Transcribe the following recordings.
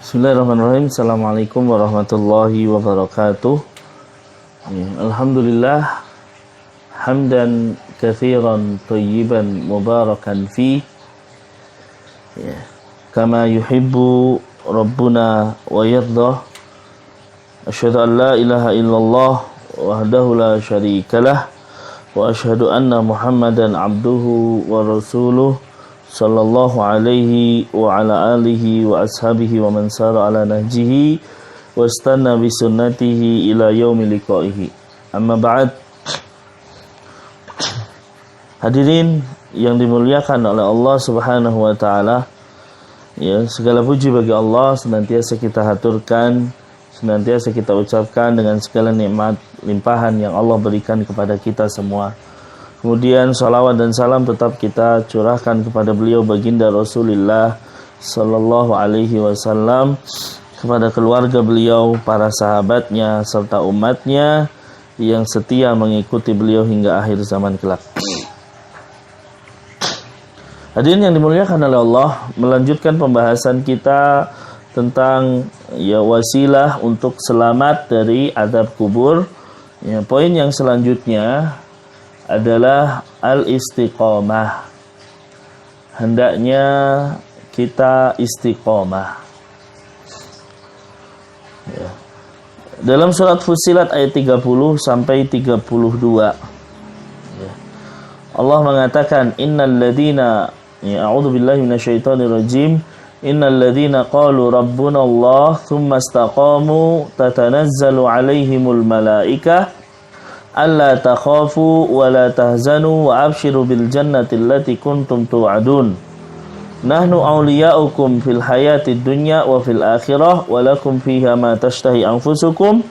Bismillahirrahmanirrahim. Assalamualaikum warahmatullahi wabarakatuh. Alhamdulillah hamdan katsiran thayyiban mubarakan fi kama yuhibbu rabbuna wa yardah. Asyhadu an la ilaha illallah wahdahu la syarikalah wa asyhadu anna Muhammadan abduhu wa rasuluh sallallahu alaihi wa ala alihi wa ashabihi wa man sara ala nahjihi wa istanna bi sunnatihi ila yaumil liqaihi. Amma ba'd. Hadirin yang dimuliakan oleh Allah Subhanahu wa taala, ya, segala puji bagi Allah senantiasa kita haturkan, senantiasa kita ucapkan dengan segala nikmat limpahan yang Allah berikan kepada kita semua. Kemudian salawat dan salam tetap kita curahkan kepada beliau baginda Rasulullah sallallahu alaihi wasallam, kepada keluarga beliau, para sahabatnya serta umatnya yang setia mengikuti beliau hingga akhir zaman kelak. Hadirin yang dimuliakan oleh Allah, melanjutkan pembahasan kita tentang wasilah untuk selamat dari azab kubur. Poin yang selanjutnya adalah al-istiqomah. Hendaknya kita istiqomah. Dalam surat Fussilat ayat 30 sampai 32, Allah mengatakan, innal ladina, a'udzu billahi minasyaitonir rajim, innal ladina qalu rabbuna Allah tsumma istaqamu tatanazzalu alaihimul malaikah alla takhafu wa la tahzanu wa abshiru bil jannati allati kuntum tu'adun nahnu awliya'ukum fil hayatid dunya wa fil akhirah wa lakum fiha ma tashtahi anfusukum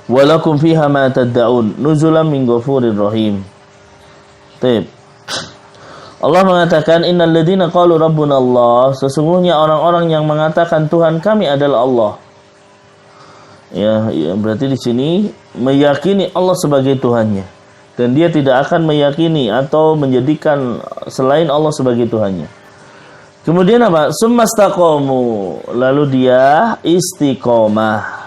wa lakum fiha ma tad'un nuzulan min ghafurir rahim. Baik. Allah mengatakan, innal ladzina qalu rabbuna Allah, sesungguhnya orang-orang yang mengatakan Tuhan kami adalah Allah. Ya, berarti di sini meyakini Allah sebagai Tuhannya, dan dia tidak akan meyakini atau menjadikan selain Allah sebagai Tuhannya. Kemudian apa? Summastaqamu, lalu dia istiqomah.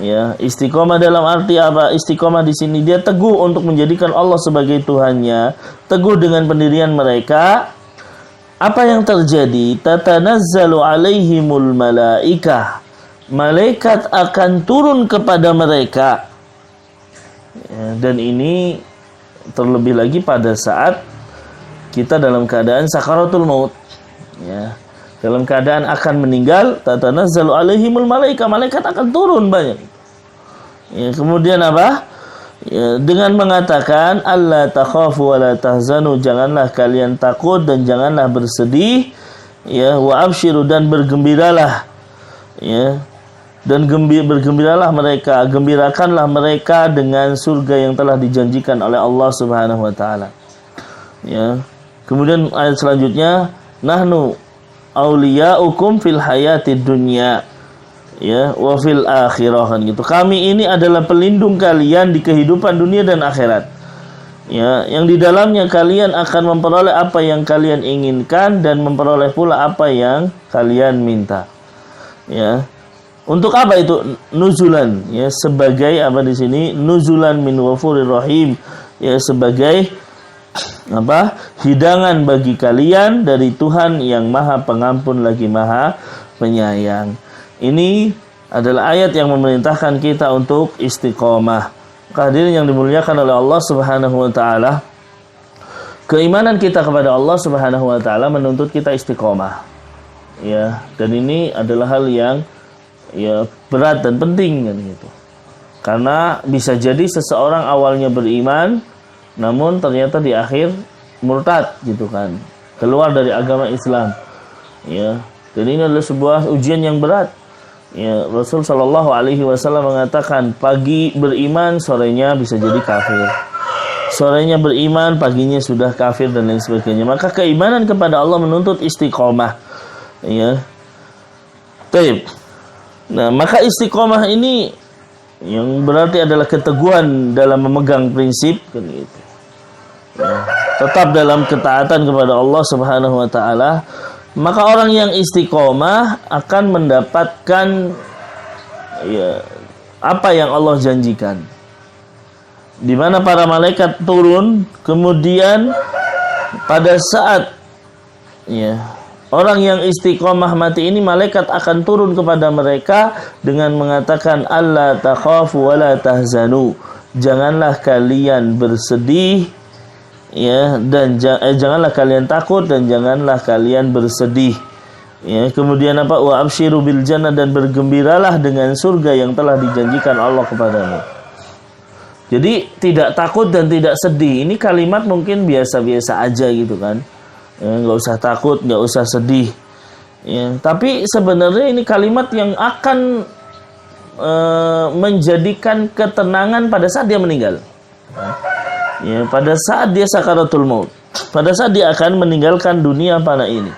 Ya, istiqomah dalam arti apa? Istiqomah di sini dia teguh untuk menjadikan Allah sebagai Tuhannya, teguh dengan pendirian mereka. Apa yang terjadi? Tatanazzalu alaihimul malaikah, malaikat akan turun kepada mereka. Ya, dan ini terlebih lagi pada saat kita dalam keadaan sakaratul maut, ya, dalam keadaan akan meninggal. Tatanazzalu alaihimul malaikah, malaikat akan turun banyak. Ya, kemudian apa? Ya, dengan mengatakan alla takhafu wa la tahzanu, janganlah kalian takut dan janganlah bersedih, ya, wa abshiru, dan bergembiralah, ya, dan bergembiralah mereka, gembirakanlah mereka dengan surga yang telah dijanjikan oleh Allah Subhanahu wa taala. Ya. Kemudian ayat selanjutnya, nahnu auliya'ukum fil hayatid dunya, ya, wa fil akhirah, kan gitu. Kami ini adalah pelindung kalian di kehidupan dunia dan akhirat. Ya, yang di dalamnya kalian akan memperoleh apa yang kalian inginkan dan memperoleh pula apa yang kalian minta. Ya. Untuk apa itu? Nuzulan, ya, sebagai apa di sini? Nuzulan min ghafurir rahim, ya, sebagai apa? Hidangan bagi kalian dari Tuhan yang Maha Pengampun lagi Maha Penyayang. Ini adalah ayat yang memerintahkan kita untuk istiqomah. Hadirin yang dimuliakan oleh Allah Subhanahu wa taala, keimanan kita kepada Allah Subhanahu wa taala menuntut kita istiqomah. Ya, dan ini adalah hal yang berat dan penting, kan gitu. Karena bisa jadi seseorang awalnya beriman, namun ternyata di akhir murtad, gitu kan, keluar dari agama Islam. Ya, dan ini adalah sebuah ujian yang berat. Ya, Rasul Shallallahu alaihi wasallam mengatakan, pagi beriman, sorenya bisa jadi kafir. Sorenya beriman, paginya sudah kafir dan lain sebagainya. Maka keimanan kepada Allah menuntut istiqomah. Ya. Baik. Nah, maka istiqomah ini yang berarti adalah keteguhan dalam memegang prinsip, kan gitu. Ya, tetap dalam ketaatan kepada Allah Subhanahu wa taala, maka orang yang istiqomah akan mendapatkan ya, apa yang Allah janjikan. Di mana para malaikat turun, kemudian pada saat ya, orang yang istiqomah mati ini, malaikat akan turun kepada mereka dengan mengatakan, alla takhafu wa la tahzanu. Janganlah kalian bersedih ya, dan janganlah kalian takut dan janganlah kalian bersedih. Ya, kemudian apa? Wa absyiru bil jannah, dan bergembiralah dengan surga yang telah dijanjikan Allah kepadamu. Jadi tidak takut dan tidak sedih. Ini kalimat mungkin biasa-biasa aja gitu kan. Ya, nggak usah takut, nggak usah sedih. Ya, tapi sebenarnya ini kalimat yang akan menjadikan ketenangan pada saat dia meninggal. Ya, pada saat dia sakaratul maut, pada saat dia akan meninggalkan dunia fana ini.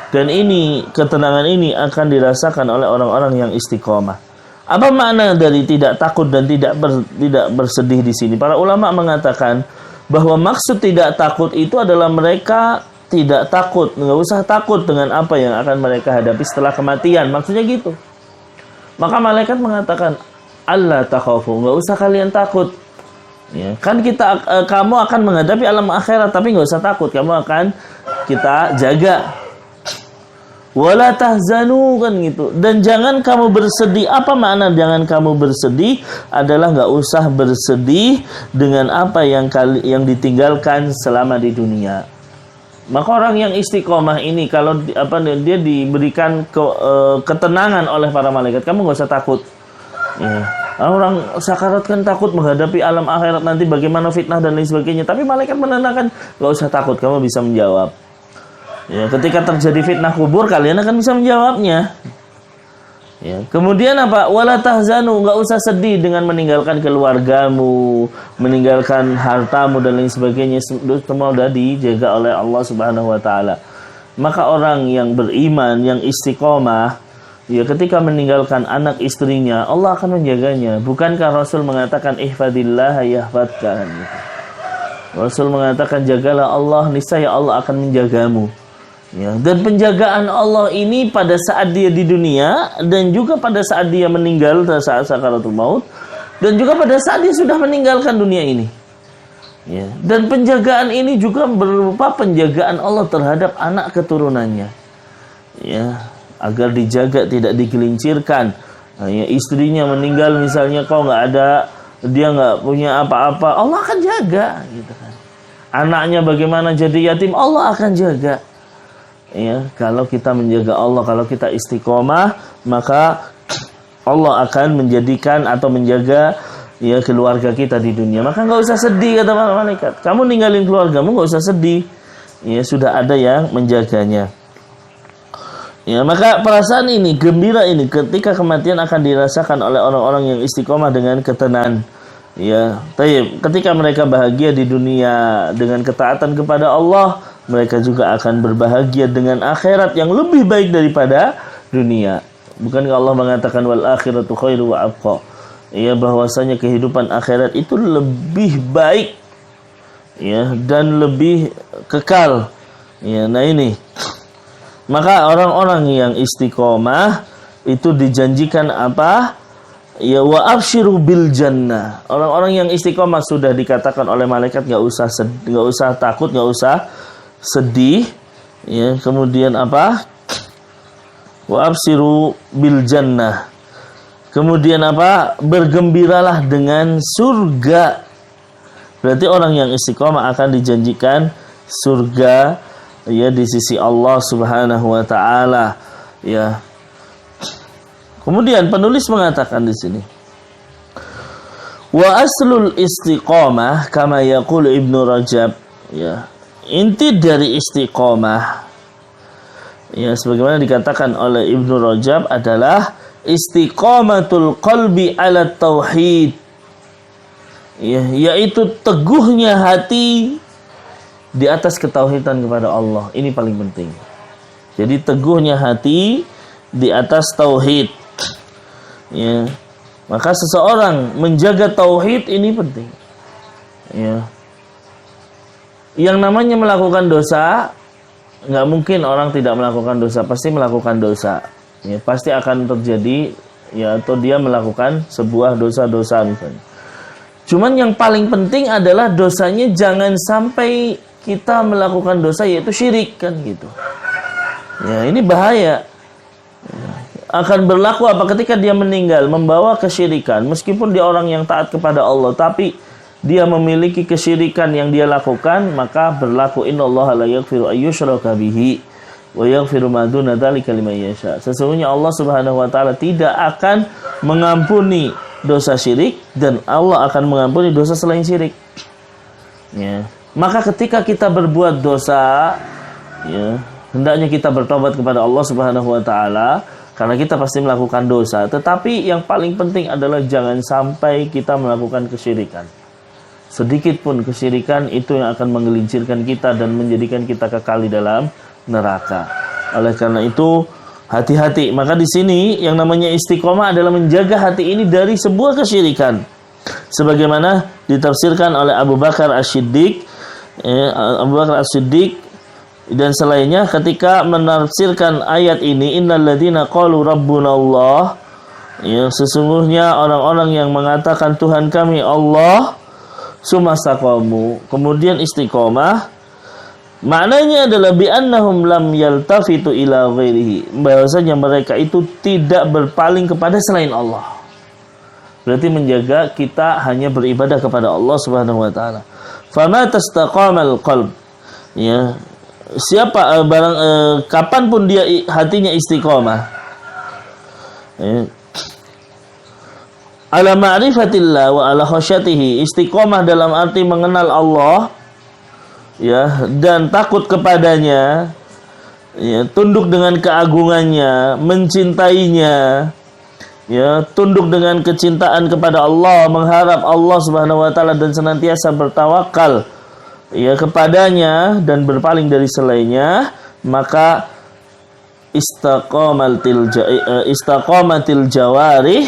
Dan ini, ketenangan ini akan dirasakan oleh orang-orang yang istiqomah. Apa makna dari tidak takut dan tidak bersedih di sini? Para ulama mengatakan bahwa maksud tidak takut itu adalah mereka tidak takut, nggak usah takut dengan apa yang akan mereka hadapi setelah kematian. Maksudnya gitu. Maka malaikat mengatakan, alla takhafu, nggak usah kalian takut. Ya, kan kamu akan menghadapi alam akhirat, tapi nggak usah takut, kamu akan kita jaga. Wala tahzanu, kan gitu. Dan jangan kamu bersedih. Apa makna jangan kamu bersedih? Adalah nggak usah bersedih dengan apa yang ditinggalkan selama di dunia. Maka orang yang istiqomah ini, kalau dia diberikan ketenangan oleh para malaikat, kamu nggak usah takut. Ya. Orang sakarat kan takut menghadapi alam akhirat nanti bagaimana fitnah dan lain sebagainya. Tapi malaikat menenangkan, nggak usah takut, kamu bisa menjawab. Ya, ketika terjadi fitnah kubur, kalian akan bisa menjawabnya. Ya, kemudian apa? Wala tahzanu, nggak usah sedih dengan meninggalkan keluargamu, meninggalkan hartamu dan lain sebagainya. Semua sudah dijaga oleh Allah Subhanahu wa taala. Maka orang yang beriman, yang istiqomah, ya ketika meninggalkan anak istrinya, Allah akan menjaganya. Bukankah Rasul mengatakan ihfadillah yahfadka? Rasul mengatakan jagalah Allah, niscaya Allah akan menjagamu. Ya, dan penjagaan Allah ini pada saat dia di dunia dan juga pada saat dia meninggal, pada saat sakaratul maut, dan juga pada saat dia sudah meninggalkan dunia ini. Ya, dan penjagaan ini juga berupa penjagaan Allah terhadap anak keturunannya. Ya, agar dijaga, tidak digelincirkan. Nah, ya, istrinya meninggal misalnya, kau nggak ada, dia nggak punya apa-apa, Allah akan jaga, gitu kan. Anaknya bagaimana jadi yatim, Allah akan jaga. Ya, kalau kita menjaga Allah, kalau kita istiqomah, maka Allah akan menjadikan atau menjaga ya keluarga kita di dunia. Maka nggak usah sedih, kata para malaikat. Kamu ninggalin keluargamu, nggak usah sedih. Ya, sudah ada yang menjaganya. Ya, maka perasaan ini, gembira ini, ketika kematian akan dirasakan oleh orang-orang yang istiqomah dengan ketenangan. Ya, ketika mereka bahagia di dunia dengan ketaatan kepada Allah, mereka juga akan berbahagia dengan akhirat yang lebih baik daripada dunia. Bukankah Allah mengatakan wal akhiratu khairu wa abqa? Ya, bahwasanya kehidupan akhirat itu lebih baik ya dan lebih kekal. Ya, nah ini. Maka orang-orang yang istiqomah itu dijanjikan apa? Ya, wa absyiru bil jannah. Orang-orang yang istiqomah sudah dikatakan oleh malaikat nggak usah takut, nggak usah sedih. Ya, kemudian apa? Wa absyiru bil jannah. Kemudian apa? Bergembiralah dengan surga. Berarti orang yang istiqomah akan dijanjikan surga ya di sisi Allah Subhanahu wa taala. Ya. Kemudian penulis mengatakan di sini, wa aslul istiqamah kama yaqul Ibnu Rajab, ya. Inti dari istiqamah ya sebagaimana dikatakan oleh Ibnu Rajab adalah istiqamatul qalbi ala tauhid. Ya, yaitu teguhnya hati di atas ketauhidan kepada Allah. Ini paling penting. Jadi teguhnya hati di atas tauhid. Ya. Maka seseorang menjaga tauhid ini penting. Ya. Yang namanya melakukan dosa nggak mungkin orang tidak melakukan dosa, pasti melakukan dosa. Ya, pasti akan terjadi ya, atau dia melakukan sebuah dosa-dosa misalnya. Cuman yang paling penting adalah dosanya jangan sampai kita melakukan dosa yaitu syirik kan gitu. Ya, ini bahaya. Akan berlaku apa ketika dia meninggal membawa kesyirikan, meskipun dia orang yang taat kepada Allah, tapi dia memiliki kesyirikan yang dia lakukan, maka berlaku innallaha la yaghfiru ayyushraka bihi wa yaghfiru ma duna dzalika liman yasha. Sesungguhnya Allah Subhanahu wa taala tidak akan mengampuni dosa syirik dan Allah akan mengampuni dosa selain syirik. Ya. Maka ketika kita berbuat dosa, ya, hendaknya kita bertobat kepada Allah Subhanahu wa taala karena kita pasti melakukan dosa. Tetapi yang paling penting adalah jangan sampai kita melakukan kesyirikan. Sedikit pun kesyirikan itu yang akan menggelincirkan kita dan menjadikan kita kekal di dalam neraka. Oleh karena itu hati-hati. Maka di sini yang namanya istiqomah adalah menjaga hati ini dari sebuah kesyirikan. Sebagaimana ditafsirkan oleh Abu Bakar As-Siddiq, dan selainnya ketika menafsirkan ayat ini, innalladzina qalu rabbunallah, ya, sesungguhnya orang-orang yang mengatakan Tuhan kami Allah, sumastaqamu, kemudian istiqomah, maknanya adalah bi annahum lam yaltafitu ila ghairihi, bahwasanya mereka itu tidak berpaling kepada selain Allah. Berarti menjaga kita hanya beribadah kepada Allah Subhanahu wa taala. Fama tastaqamal qalb, ya, siapa kapanpun dia hatinya istiqomah, ya, ala ma'rifatillah wa ala khasyatihi, istiqomah dalam arti mengenal Allah, ya, dan takut kepadanya, ya, tunduk dengan keagungannya, mencintainya, ya, tunduk dengan kecintaan kepada Allah, mengharap Allah Subhanahu wa taala dan senantiasa bertawakal, ya, kepadanya dan berpaling dari selainnya, maka istaqamatil jawarih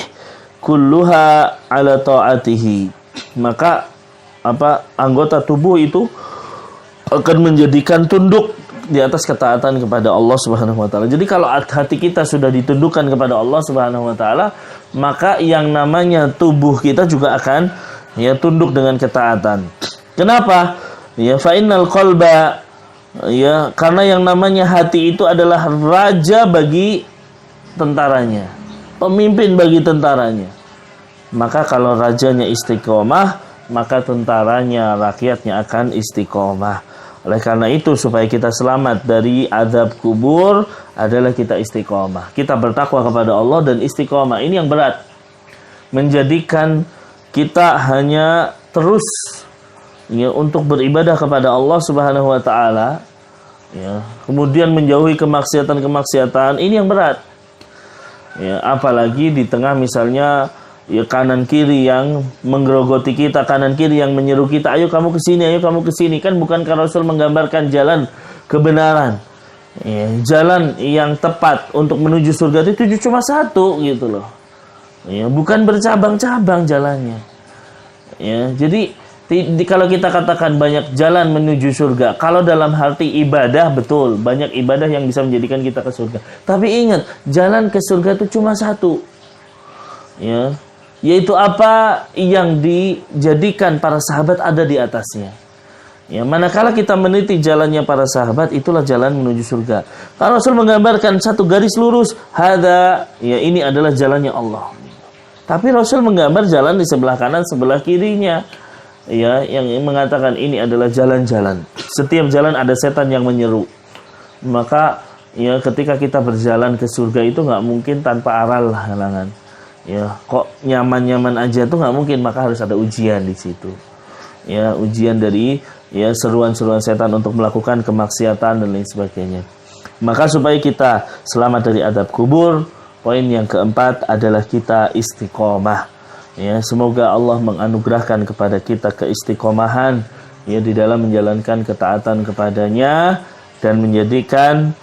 kulluha ala ta'atihi, maka anggota tubuh itu akan menjadikan tunduk di atas ketaatan kepada Allah Subhanahu wa taala. Jadi kalau hati kita sudah ditundukkan kepada Allah Subhanahu wa taala, maka yang namanya tubuh kita juga akan, ya, tunduk dengan ketaatan. Kenapa? Ya, fa innal qalba, ya, karena yang namanya hati itu adalah raja bagi tentaranya, pemimpin bagi tentaranya. Maka kalau rajanya istiqomah, maka tentaranya, rakyatnya akan istiqomah. Oleh karena itu, supaya kita selamat dari azab kubur adalah kita istiqomah. Kita bertakwa kepada Allah dan istiqomah ini yang berat, menjadikan kita hanya terus, ya, untuk beribadah kepada Allah Subhanahu wa taala, ya, kemudian menjauhi kemaksiatan-kemaksiatan, ini yang berat. Ya, apalagi di tengah misalnya, ya, kanan kiri yang menggerogoti kita, kanan kiri yang menyeru kita, ayo kamu ke sini, ayo kamu ke sini. Kan bukankah Rasul menggambarkan jalan kebenaran, ya, jalan yang tepat untuk menuju surga itu cuma satu gitu loh. Ya, bukan bercabang-cabang jalannya. Ya, jadi kalau kita katakan banyak jalan menuju surga, kalau dalam arti ibadah, betul, banyak ibadah yang bisa menjadikan kita ke surga. Tapi ingat, jalan ke surga itu cuma satu, ya, yaitu apa yang dijadikan para sahabat ada di atasnya. Ya, manakala kita meniti jalannya para sahabat, itulah jalan menuju surga. Kalau Rasul menggambarkan satu garis lurus, hada, ya, ini adalah jalannya Allah. Tapi Rasul menggambar jalan di sebelah kanan, sebelah kirinya, ya, yang mengatakan ini adalah jalan-jalan. Setiap jalan ada setan yang menyeru. Maka, ya, ketika kita berjalan ke surga itu nggak mungkin tanpa aral halangan. Ya, kok nyaman-nyaman aja tuh nggak mungkin, maka harus ada ujian di situ. Ya, ujian dari, ya, seruan-seruan setan untuk melakukan kemaksiatan dan lain sebagainya. Maka supaya kita selamat dari adab kubur, poin yang keempat adalah kita istiqomah. Ya, semoga Allah menganugerahkan kepada kita keistiqomahan, ya, di dalam menjalankan ketaatan kepadanya dan menjadikan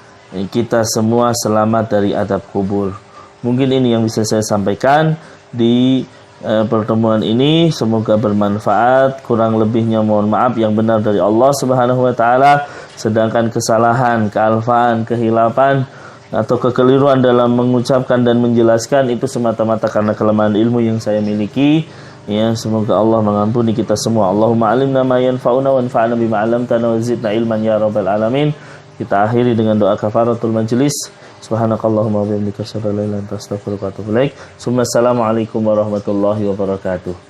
kita semua selamat dari adab kubur. Mungkin ini yang bisa saya sampaikan di pertemuan ini. Semoga bermanfaat. Kurang lebihnya mohon maaf. Yang benar dari Allah Subhanahu wa taala. Sedangkan kesalahan, kealfaan, kehilapan atau kekeliruan dalam mengucapkan dan menjelaskan itu semata-mata karena kelemahan ilmu yang saya miliki. Ya, semoga Allah mengampuni kita semua. Allahumma alimna ma yanfa'una wanfa'na bima 'allamtana wa zidna ilman ya rabbal alamin. Kita akhiri dengan doa kafaratul majlis. Subhanakallahumma wa bihamdika asyhadu an la ilaha illa anta astaghfiruka wa atubu ilaik. Assalamualaikum warahmatullahi wabarakatuh.